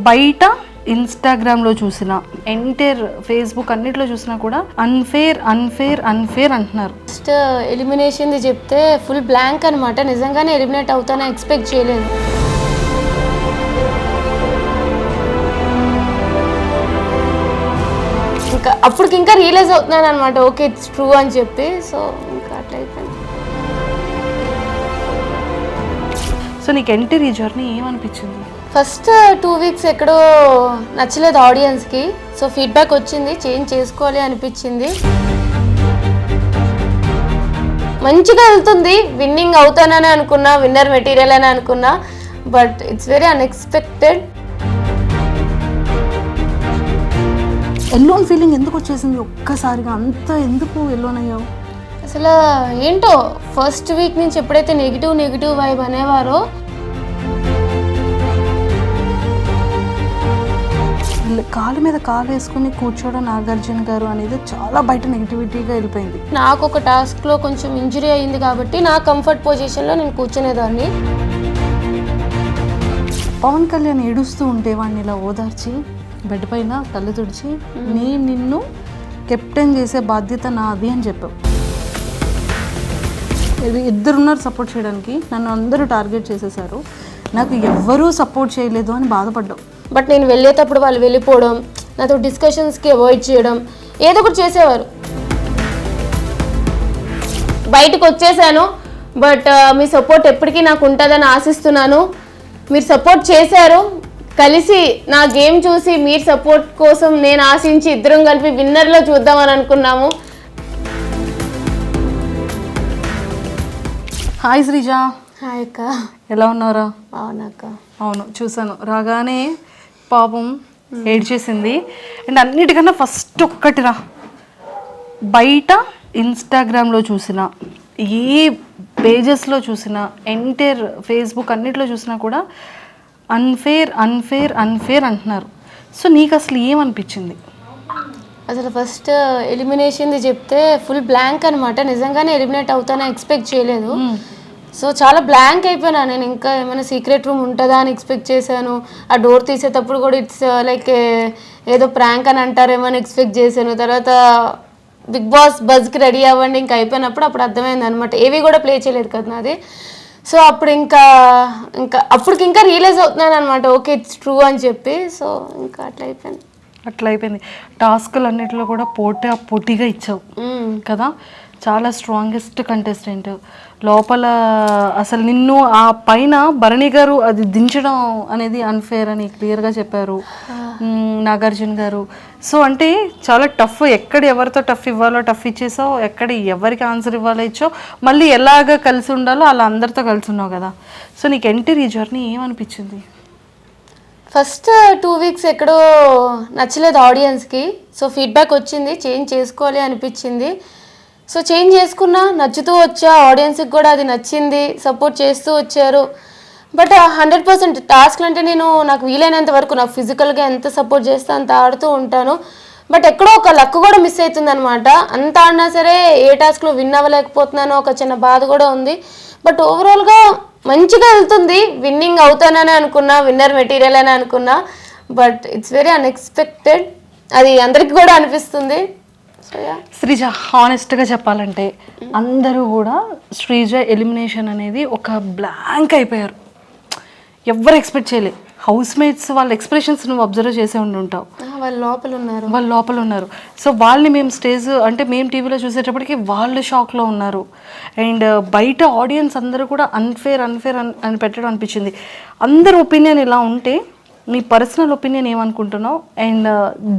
బయట ఇన్స్టాగ్రామ్లో చూసిన ఎంటైర్ ఫేస్బుక్ అన్నిట్లో చూసినా కూడా అన్ఫేర్ అన్ఫేర్ అన్ఫేర్ అంటున్నారు. ఫస్ట్ ఎలిమినేషన్ది చెప్తే ఫుల్ బ్లాంక్ అనమాట. నిజంగానే ఎలిమినేట్ అవుతానని ఎక్స్పెక్ట్ చేయలేదు. ఇంకా అప్పటికి ఇంకా రియలైజ్ అవుతున్నాను అనమాట, ఓకే ఇట్స్ ట్రూ అని చెప్పి. సో ఇంకా అట్లా అయిపోయింది. సో నీకు ఎంటర్ ఈ జర్నీ ఏమనిపించింది? ఫస్ట్ 2 వీక్స్ ఎక్కడో నచ్చలేదు ఆడియన్స్కి. సో ఫీడ్బ్యాక్ వచ్చింది, చేంజ్ చేసుకోవాలి అనిపించింది. మంచిగా వెళ్తుంది, విన్నింగ్ అవుతానని అనుకున్నా, విన్నర్ మెటీరియల్ అని అనుకున్నా. But it's very unexpected. Alone feeling ఎందుకు వచ్చేసింది ఒక్కసారిగా? అంత ఎందుకు ఎల్లోన్ అయ్యావు? అసలు ఏంటో ఫస్ట్ వీక్ నుంచి ఎప్పుడైతే నెగిటివ్ వైబ్ అనేవారో, కాలు మీద కాలు వేసుకుని కూర్చోవడం నాగార్జున గారు అనేది చాలా బయట నెగిటివిటీగా వెళ్ళిపోయింది. నాకు ఒక టాస్క్లో కొంచెం ఇంజరీ అయింది కాబట్టి నా కంఫర్ట్ పొజిషన్లో నేను కూర్చునేదాన్ని. పవన్ కళ్యాణ్ ఏడుస్తూ ఉంటే వాడిని ఇలా ఓదార్చి బెడ్ పైన కళ్ళు తుడిచి నేను నిన్ను కెప్టెన్ చేసే బాధ్యత నాది అని చెప్పావు. ఇద్దరున్నారు సపోర్ట్ చేయడానికి, నన్ను అందరూ టార్గెట్ చేసేసారు, నాకు ఎవ్వరూ సపోర్ట్ చేయలేదు అని బాధపడ్డావు. బట్ నేను వెళ్ళేటప్పుడు వాళ్ళు వెళ్ళిపోవడం, నాతో డిస్కషన్స్కి అవాయిడ్ చేయడం, ఏదో ఒకటి చేసేవారు. బయటకు వచ్చేసాను, బట్ మీ సపోర్ట్ ఎప్పటికీ నాకు ఉంటుందని ఆశిస్తున్నాను. మీరు సపోర్ట్ చేశారు, కలిసి నా గేమ్ చూసి మీరు సపోర్ట్ కోసం నేను ఆశించి ఇద్దరం కలిపి విన్నర్లో చూద్దామని అనుకున్నాము. హాయ్ శ్రీజ. హాయ్ అక్క, ఎలా ఉన్నారా? అవునక్క. అవును, చూసాను. రాగానే పాపం ఏడ్చేసింది. అండ్ అన్నిటికన్నా ఫస్ట్ ఒక్కటిరా, బయట ఇన్స్టాగ్రామ్లో చూసిన, ఏ పేజెస్లో చూసినా, ఎంటైర్ ఫేస్బుక్ అన్నిట్లో చూసినా కూడా అన్ఫేర్ అన్ఫేర్ అన్ఫేర్ అంటున్నారు. సో నీకు అసలు ఏమనిపించింది? అసలు ఫస్ట్ ఎలిమినేషన్ది చెప్తే ఫుల్ బ్లాంక్ అనమాట. నిజంగానే ఎలిమినేట్ అవుతానని ఎక్స్పెక్ట్ చేయలేదు. సో చాలా బ్లాంక్ అయిపోయినా. నేను ఇంకా ఏమైనా సీక్రెట్ రూమ్ ఉంటుందా అని ఎక్స్పెక్ట్ చేశాను. ఆ డోర్ తీసేటప్పుడు కూడా ఇట్స్ లైక్ ఏదో ప్రాంక్ అని అంటారేమో అని ఎక్స్పెక్ట్ చేశాను. తర్వాత బిగ్ బాస్ బజ్కి రెడీ అవ్వండి ఇంకా అయిపోయినప్పుడు అప్పుడు అర్థమైంది అనమాట. ఏవి కూడా ప్లే చేయలేదు కదా నాది. సో అప్పుడు ఇంకా అప్పటికి ఇంకా రియలైజ్ అవుతున్నాను అనమాట, ఓకే ఇట్స్ ట్రూ అని చెప్పి. సో ఇంకా అట్లా అయిపోయింది. టాస్కులు అన్నిటిలో కూడా పోటీగా ఇచ్చావు కదా, చాలా స్ట్రాంగెస్ట్ కంటెస్టెంట్. లోపల అసలు నిన్ను ఆ పైన భరణి గారు అది దించడం అనేది అన్ఫేర్ అని క్లియర్గా చెప్పారు నాగార్జున గారు. సో అంటే చాలా టఫ్, ఎక్కడ ఎవరితో టఫ్ ఇవ్వాలో టఫ్ ఇచ్చేసావు, ఎక్కడ ఎవరికి ఆన్సర్ ఇవ్వాలో ఇచ్చావు, మళ్ళీ ఎలాగ కలిసి ఉండాలో అలా అందరితో కలిసి ఉన్నావు కదా. సో నీకు ఎంటర్ ఈ జర్నీ ఏమనిపించింది? ఫస్ట్ 2 వీక్స్ ఎక్కడో నచ్చలేదు ఆడియన్స్కి. సో ఫీడ్బ్యాక్ వచ్చింది, చేంజ్ చేసుకోవాలి అనిపించింది. సో చేంజ్ చేసుకున్నా, నచ్చుతూ వచ్చా, ఆడియన్స్కి కూడా అది నచ్చింది, సపోర్ట్ చేస్తూ వచ్చారు. బట్ 100% టాస్క్లు అంటే నాకు వీలైనంత వరకు నాకు ఫిజికల్గా ఎంత సపోర్ట్ చేస్తే అంత ఆడుతూ ఉంటాను. బట్ ఎక్కడో ఒక లక్ కూడా మిస్ అవుతుంది అనమాట. అంత ఆడినా సరే ఏ టాస్క్లో విన్ అవ్వలేకపోతున్నానో ఒక చిన్న బాధ కూడా ఉంది. బట్ ఓవరాల్గా మంచిగా వెళ్తుంది, విన్నింగ్ అవుతానని అనుకున్నా, విన్నర్ మెటీరియల్ అని అనుకున్నా. బట్ ఇట్స్ వెరీ అన్ఎక్స్పెక్టెడ్, అది అందరికీ కూడా అనిపిస్తుంది. శ్రీజ, హానెస్ట్గా చెప్పాలంటే అందరూ కూడా శ్రీజ ఎలిమినేషన్ అనేది ఒక బ్లాంక్ అయిపోయారు. ఎవ్వరు ఎక్స్పెక్ట్ చేయలేదు. హౌస్ మేట్స్ వాళ్ళ ఎక్స్ప్రెషన్స్ నువ్వు అబ్జర్వ్ చేసే ఉంటావు. వాళ్ళు లోపల ఉన్నారు. సో వాళ్ళని మేము మేము టీవీలో చూసేటప్పటికి వాళ్ళు షాక్లో ఉన్నారు. అండ్ బయట ఆడియన్స్ అందరూ కూడా అన్ఫేర్ అని పెట్టడం అనిపించింది. అందరి ఒపీనియన్ ఇలా ఉంటే నీ పర్సనల్ ఒపీనియన్ ఏమనుకుంటున్నావు అండ్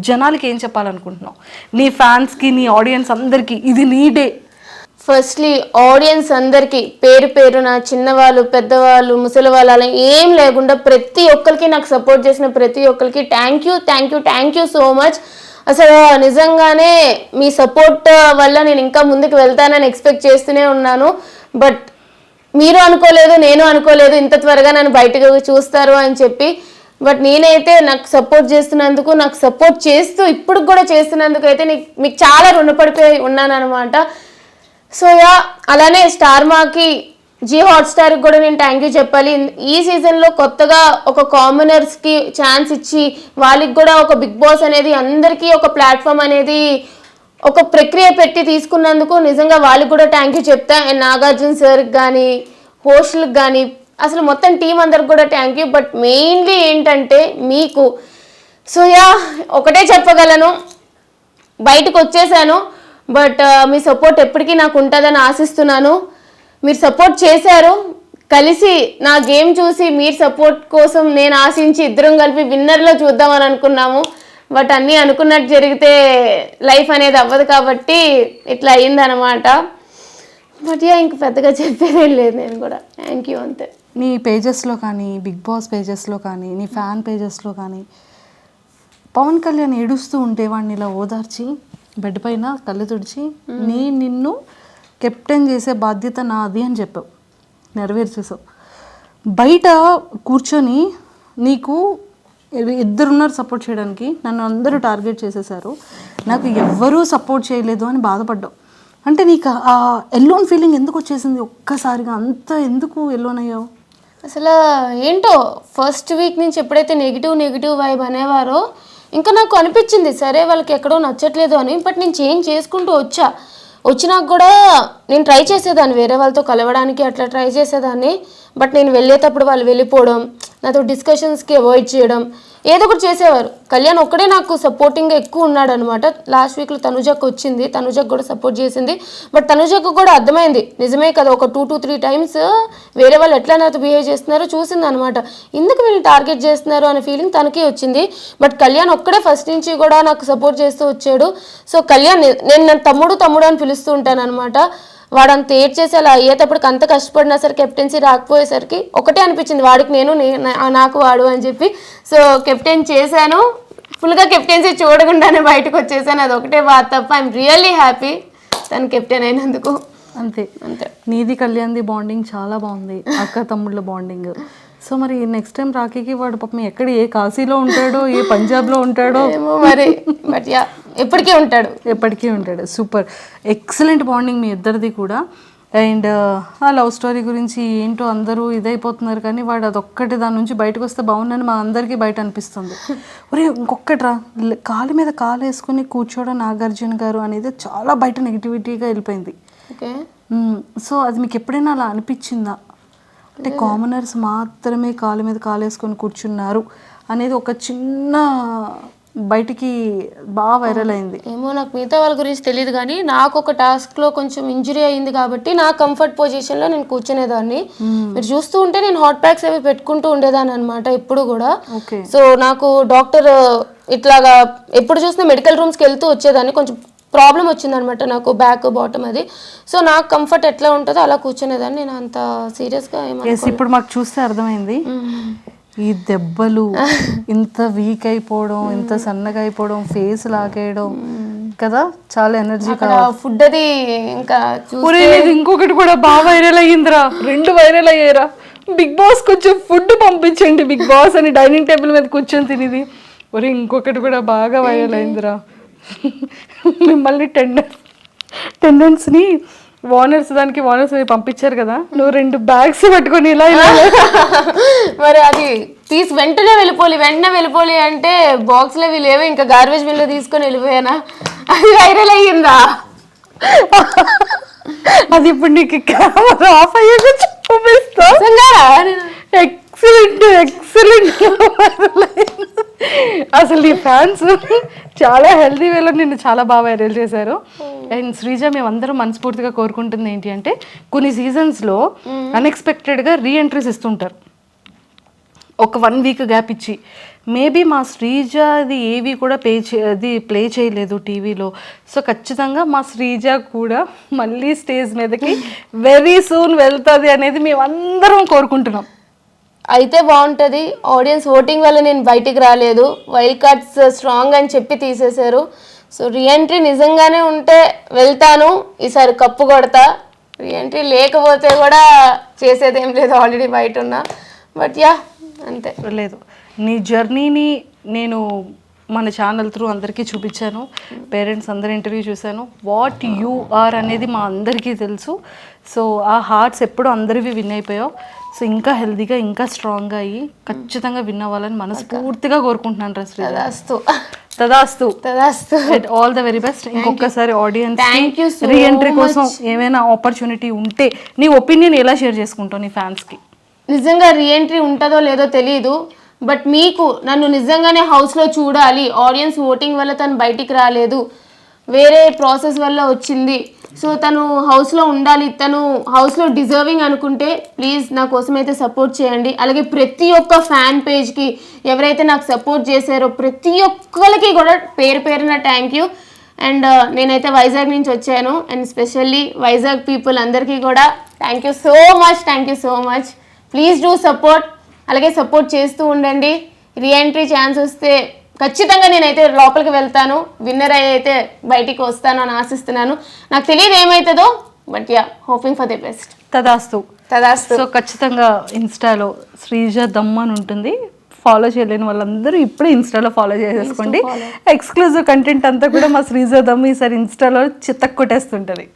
జనాలకి ఏం చెప్పాలనుకుంటున్నావు, నీ ఫ్యాన్స్కి, నీ ఆడియన్స్ అందరికీ? ఇది నీ డే. ఫస్ట్లీ ఆడియన్స్ అందరికీ పేరున చిన్నవాళ్ళు, పెద్దవాళ్ళు, ముసలి వాళ్ళు అలా ఏం లేకుండా ప్రతి ఒక్కరికి, నాకు సపోర్ట్ చేసిన ప్రతి ఒక్కరికి థ్యాంక్ యూ సో మచ్. అసలు నిజంగానే మీ సపోర్ట్ వల్ల నేను ఇంకా ముందుకు వెళ్తానని ఎక్స్పెక్ట్ చేస్తూనే ఉన్నాను. బట్ మీరు అనుకోలేదు, నేను అనుకోలేదు ఇంత త్వరగా నన్ను బయటకు చూస్తారు అని చెప్పి. బట్ నేనైతే నాకు సపోర్ట్ చేస్తున్నందుకు, నాకు సపోర్ట్ చేస్తూ ఇప్పుడు కూడా చేస్తున్నందుకు అయితే మీకు చాలా రుణపడిపోయి ఉన్నాను అనమాట. సో అలానే స్టార్ మాకి జీ హాట్స్టార్ కూడా నేను థ్యాంక్ యూ చెప్పాలి. ఈ సీజన్లో కొత్తగా ఒక కామనర్స్కి ఛాన్స్ ఇచ్చి వాళ్ళకి కూడా ఒక బిగ్ బాస్ అనేది అందరికీ ఒక ప్లాట్ఫామ్ అనేది ఒక ప్రక్రియ పెట్టి తీసుకున్నందుకు నిజంగా వాళ్ళకి కూడా థ్యాంక్ యూ చెప్తా. అండ్ నాగార్జున సార్కి కానీ హోస్ట్లకు కానీ అసలు మొత్తం టీం అందరికి కూడా థ్యాంక్ యూ. బట్ మెయిన్లీ ఏంటంటే మీకు సో ఒకటే చెప్పగలను, బయటకు వచ్చేసాను బట్ మీ సపోర్ట్ ఎప్పటికీ నాకు ఉంటుందని ఆశిస్తున్నాను. మీరు సపోర్ట్ చేశారు, కలిసి నా గేమ్ చూసి మీరు సపోర్ట్ కోసం నేను ఆశించి ఇద్దరం కలిపి విన్నర్లో చూద్దామని అనుకున్నాము. బట్ అన్నీ అనుకున్నట్టు జరిగితే లైఫ్ అనేది అవ్వదు కాబట్టి ఇట్లా అయ్యిందనమాట. బట్ ఇంక పెద్దగా చెప్పేదేం లేదు, నేను కూడా థ్యాంక్ యూ అంతే. నీ పేజెస్లో కానీ, బిగ్ బాస్ పేజెస్లో కానీ, నీ ఫ్యాన్ పేజెస్లో కానీ పవన్ కళ్యాణ్ ఏడుస్తూ ఉంటే వాడిని ఇలా ఓదార్చి బెడ్ పైన కళ్ళు తుడిచి నిన్ను కెప్టెన్ చేసే బాధ్యత నాది అని చెప్పావు, నెరవేర్చేసావు. బయట కూర్చొని నీకు ఇద్దరున్నారు సపోర్ట్ చేయడానికి, నన్ను అందరూ టార్గెట్ చేసేసారు, నాకు ఎవ్వరూ సపోర్ట్ చేయలేదు అని బాధపడ్డావు. అంటే నీకు ఆ ఎల్లోన్ ఫీలింగ్ ఎందుకు వచ్చేసింది ఒక్కసారిగా? అంత ఎందుకు ఎల్లోన్ అయ్యావు? అసలు ఏంటో ఫస్ట్ వీక్ నుంచి ఎప్పుడైతే నెగిటివ్ వైబ్ అనేవారో ఇంకా నాకు అనిపించింది సరే వాళ్ళకి ఎక్కడో నచ్చట్లేదు అని. బట్ నేను చేంజ్ చేసుకుంటూ వచ్చినాక కూడా నేను ట్రై చేసేదాన్ని వేరే వాళ్ళతో కలవడానికి, అట్లా ట్రై చేసేదాన్ని. బట్ నేను వెళ్ళేటప్పుడు వాళ్ళు వెళ్ళిపోవడం, నాతో డిస్కషన్స్కి అవాయిడ్ చేయడం, ఏదో ఒకటి చేసేవారు. కళ్యాణ్ ఒక్కడే నాకు సపోర్టింగ్గా ఎక్కువ ఉన్నాడు అనమాట. లాస్ట్ వీక్లో తనుజకు వచ్చింది, తనుజకు కూడా సపోర్ట్ చేసింది. బట్ తనుజకు కూడా అర్థమైంది నిజమే కదా, ఒక 2 to 3 times వేరే వాళ్ళు ఎట్లా నాతో బిహేవ్ చేస్తున్నారో చూసింది అనమాట. ఎందుకు వీళ్ళు టార్గెట్ చేస్తున్నారు అనే ఫీలింగ్ తనకి వచ్చింది. బట్ కళ్యాణ్ ఒక్కడే ఫస్ట్ నుంచి కూడా నాకు సపోర్ట్ చేస్తూ వచ్చాడు. సో కళ్యాణ్ నేను తమ్ముడు అని పిలుస్తూ ఉంటాను అనమాట. వాడంత ఏడ్చేసి అలా అయ్యేటప్పటికి అంత కష్టపడినా సరే కెప్టెన్సీ రాకపోయేసరికి ఒకటే అనిపించింది, వాడికి నేను నాకు వాడు అని చెప్పి. సో కెప్టెన్ చేశాను, ఫుల్గా కెప్టెన్సీ చూడకుండానే బయటకు వచ్చేసాను. అది ఒకటే బాధ తప్ప ఐఎమ్ రియల్లీ హ్యాపీ తను కెప్టెన్ అయినందుకు. అంతే. నీది కళ్యాణ్ది బాండింగ్ చాలా బాగుంది, అక్క తమ్ముళ్ళ బాండింగ్. సో మరి నెక్స్ట్ టైం రాఖీకి వాడు పాపం ఎక్కడ, ఏ కాశీలో ఉంటాడో, ఏ పంజాబ్లో ఉంటాడో ఏమో మరి. బట్ ఎప్పటికీ ఉంటాడు. సూపర్, ఎక్సలెంట్ బాండింగ్ మీ ఇద్దరిది కూడా. అండ్ ఆ లవ్ స్టోరీ గురించి ఏంటో అందరూ ఇదైపోతున్నారు కానీ వాడు అదొక్కటి దాని నుంచి బయటకు వస్తే బాగుందని మా అందరికీ బయట అనిపిస్తుంది. ఒరే ఇంకొకటి కాలు మీద కాలు వేసుకుని కూర్చోవడం నాగార్జున గారు అనేది చాలా బయట నెగిటివిటీగా వెళ్ళిపోయింది. ఓకే. సో అది మీకు ఎప్పుడైనా అలా అనిపించిందా? అంటే కామనర్స్ మాత్రమే కాలు మీద కాలు వేసుకొని కూర్చున్నారు అనేది ఒక చిన్న బయటికి బాగా వైరల్ అయింది. ఏమో నాకు మిగతా వాళ్ళ గురించి తెలియదు కానీ నాకు ఒక టాస్క్లో కొంచెం ఇంజురీ అయింది కాబట్టి నా కంఫర్ట్ పొజిషన్లో నేను కూర్చునేదాన్ని. మీరు చూస్తూ ఉంటే నేను హాట్ ప్యాక్స్ అవి పెట్టుకుంటూ ఉండేదాన్ని అనమాట ఎప్పుడు కూడా. సో నాకు డాక్టర్ ఇట్లాగా ఎప్పుడు చూసినా మెడికల్ రూమ్స్కి వెళ్తూ వచ్చేదాన్ని. కొంచెం ప్రాబ్లం వచ్చిందనమాట నాకు, బ్యాక్ బాటమ్ అది. సో నాకు కంఫర్ట్ ఎట్లా ఉంటుందో అలా కూర్చునేదాన్ని. నేను అంత సీరియస్గా ఇప్పుడు మాకు చూస్తే అర్థమైంది ఈ దెబ్బలు, ఇంత వీక్ అయిపోవడం, ఇంత సన్నగా అయిపోవడం, ఫేస్ లాగేయడం కదా, చాలా ఎనర్జీ ఫుడ్ అది. ఇంకా ఇంకొకటి కూడా బాగా వైరల్ అయ్యిందిరా, 2 వైరల్ అయ్యారా. బిగ్ బాస్ కొంచెం ఫుడ్ పంపించండి బిగ్ బాస్ అని డైనింగ్ టేబుల్ మీద కూర్చొని తినేది. ఒరే ఇంకొకటి కూడా బాగా వైరల్ అయిందిరా, మిమ్మల్ని టెండెన్స్ని వానర్స్ పంపించారు కదా, నువ్వు 2 bags పట్టుకొని ఇలా మరి అది తీసి వెంటనే వెళ్ళిపోలి అంటే బాక్స్లో లేవు, ఇంకా గార్బేజ్ బిన్లో తీసుకొని వెళ్ళిపోయానా, అది వైరల్ అయ్యిందా? అది ఇప్పుడు నీకు కెమెరా ఆఫ్ అయ్యాక చూపిస్తా. ఎక్సలెంట్ అసలు నీ ఫ్యాన్స్ చాలా హెల్దీ వేలో నిన్ను చాలా బాగా వైరల్ చేశారు. అండ్ శ్రీజ, మేమందరం మనస్ఫూర్తిగా కోరుకుంటుంది ఏంటి అంటే కొన్ని సీజన్స్లో అన్ఎక్స్పెక్టెడ్గా రీఎంట్రీస్ ఇస్తుంటారు, ఒక 1 week గ్యాప్ ఇచ్చి. మేబీ మా శ్రీజ అది ఏవి కూడా ప్లే చేయలేదు టీవీలో. సో ఖచ్చితంగా మా శ్రీజ కూడా మళ్ళీ స్టేజ్ మీదకి వెరీ సూన్ వెళ్తుంది అనేది మేమందరం కోరుకుంటున్నాం. అయితే బాగుంటుంది. ఆడియన్స్ ఓటింగ్ వల్ల నేను బయటికి రాలేదు, వైల్డ్ కార్డ్స్ స్ట్రాంగ్ అని చెప్పి తీసేశారు. సో రీఎంట్రీ నిజంగానే ఉంటే వెళ్తాను, ఈసారి కప్పు కొడతా. రీఎంట్రీ లేకపోతే కూడా చేసేదేం లేదు, ఆల్రెడీ బయట ఉన్నా. బట్ అంతే. లేదు, నీ జర్నీని నేను మన ఛానల్ త్రూ అందరికీ చూపించాను, పేరెంట్స్ అందరి ఇంటర్వ్యూ చూశాను. వాట్ యు ఆర్ అనేది మా అందరికీ తెలుసు. సో ఆ హార్ట్స్ ఎప్పుడు అందరివి విన్ అయిపోయావు. సో ఇంకా హెల్తీగా ఇంకా స్ట్రాంగ్గా అయ్యి ఖచ్చితంగా విన్ అవ్వాలని మనస్ఫూర్తిగా కోరుకుంటున్నాను. శ్రీజ, తదాస్తు తదాస్తు. All the very best. ఇంకొకసారి audience Thank you so reentry కోసం ఏమైనా ఆపర్చునిటీ ఉంటే నీ ఒపీనియన్ ఎలా షేర్ చేసుకుంటావు నీ ఫ్యాన్స్కి? నిజంగా రీఎంట్రీ ఉంటుందో లేదో తెలియదు, బట్ మీకు నన్ను నిజంగానే హౌస్లో చూడాలి, ఆడియన్స్ ఓటింగ్ వల్ల తను బయటికి రాలేదు, వేరే ప్రాసెస్ వల్ల వచ్చింది, సో తను హౌస్లో ఉండాలి, తను హౌస్లో డిజర్వింగ్ అనుకుంటే ప్లీజ్ నా కోసం అయితే సపోర్ట్ చేయండి. అలాగే ప్రతి ఒక్క ఫ్యాన్ పేజ్కి ఎవరైతే నాకు సపోర్ట్ చేశారో ప్రతి ఒక్కరికి కూడా పేరు పేరున థ్యాంక్ యూ. అండ్ నేనైతే వైజాగ్ నుంచి వచ్చాను, అండ్ స్పెషల్లీ వైజాగ్ పీపుల్ అందరికీ కూడా thank you so much. Please do support. అలాగే సపోర్ట్ చేస్తూ ఉండండి. రీఎంట్రీ ఛాన్స్ వస్తే ఖచ్చితంగా నేనైతే లోపలికి వెళ్తాను, విన్నర్ అయితే బయటికి వస్తాను అని ఆశిస్తున్నాను. నాకు తెలియదు ఏమవుతుందో, but yeah, hoping for the best. తదాస్తు. సో ఖచ్చితంగా ఇన్స్టాలో శ్రీజ దమ్ అని ఉంటుంది. ఫాలో చేయలేని వాళ్ళందరూ ఇప్పుడే ఇన్స్టాలో ఫాలో చేసేసుకోండి. ఎక్స్క్లూజివ్ కంటెంట్ అంతా కూడా మా శ్రీజ దమ్ ఈసారి ఇన్స్టాలో చిత్తకు కొట్టేస్తుంటుంది.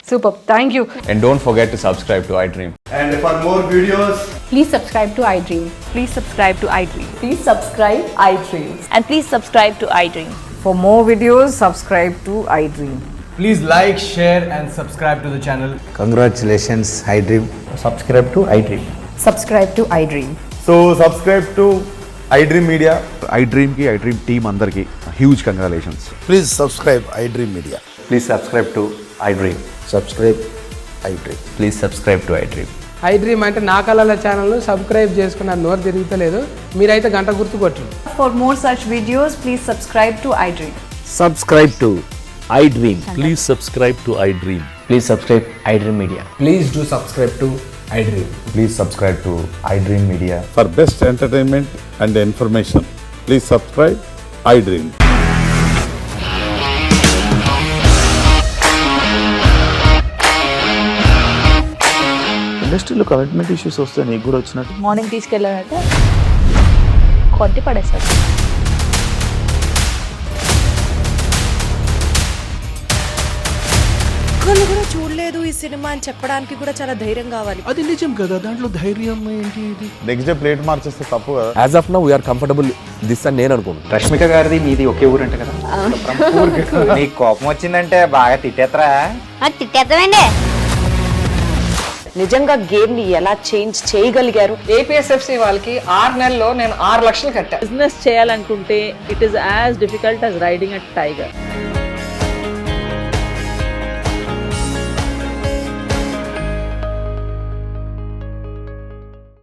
Super, thank you. And don't forget to subscribe to iDream. And for more videos, Please subscribe to iDream. Please subscribe to iDream. Please subscribe iDream. And please subscribe to iDream. For more videos, subscribe to iDream. please like, share, and subscribe to the channel. Congratulations, iDream. Subscribe to iDream. Subscribe to iDream. So subscribe to iDream Media. iDream ki iDream team andarki huge congratulations. Please subscribe iDream Media. Please subscribe to iDream. Subscribe iDream. Please subscribe to iDream. iDream అంటే నా కళల channel subscribe చేసుకున్న నోరు తిరుగుతలేదు, మీరైతే గంట గుర్తు కొట్టండి. For more such videos, please subscribe to iDream. Subscribe to iDream. Please subscribe to iDream. Please subscribe iDream Media. Please do subscribe to iDream. Please subscribe to iDream Media. For best entertainment and information, please subscribe iDream. ఇండస్ట్రీలో commitment issues వస్తే నీకు కూడా వచ్చినట్టు morning తీసుకెళ్ళాడంటే కొట్టి పడేస్తాడు. ఒక్కళ్ళు కూడా చూడలేదు ఈ సినిమా అని చెప్పడానికి కూడా చాలా ధైర్యం కావాలి. అది నిజం కదా, దాంట్లో ధైర్యం ఏంటి? ఇది నెక్స్ట్ డే ప్లేట్ మార్చేస్తే తప్పు కదా. As of now, we are comfortable this అని నేను అనుకుంటున్నాను. రష్మిక గారిది మీది ఒకే ఊరంట కదా? నీకు కోపం వచ్చిందంటే బాగా తిట్టేత్తరా? తిట్టేద్దామండి. నిజంగా గేమ్ ని ఎలా చేంజ్ చేయగలిగారు? ఏపీఎస్ఎఫ్సి వాళ్ళకి 6 నెలల్లో నేను 6 లక్షలు కట్టా. బిజినెస్ చేయాలనుకుంటే it is as difficult as riding a tiger.